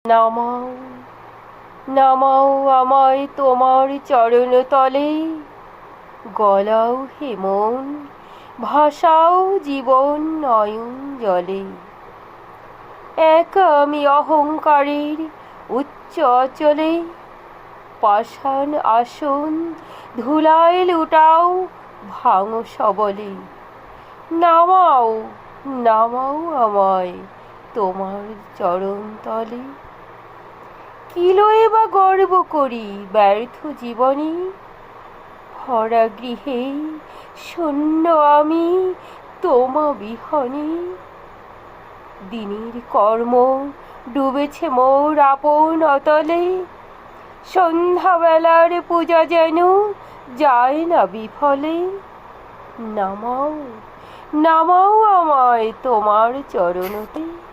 নামাও, নামাও আমায় তোমার চরণ তলে, গলাও হে মন, ভাসাও জীবন নয়ন জলে। একা আমি অহংকারের উচ্চ অচলে, পাষাণ আসন ধুলায় লুটাও ভাঙো সবলে। নামাও, নামাও আমায় তোমার চরণ তলে। কি লয়ে বা গর্ব করি ব্যর্থ জীবনে, ভরা গৃহে শূন্য আমি তোমা বিহনে। দিনের কর্ম ডুবেছে মোর আপন অতলে, সন্ধ্যাবেলার পূজা যেন যায় না বিফলে। নামাও, নামাও আমায় তোমার চরণতে।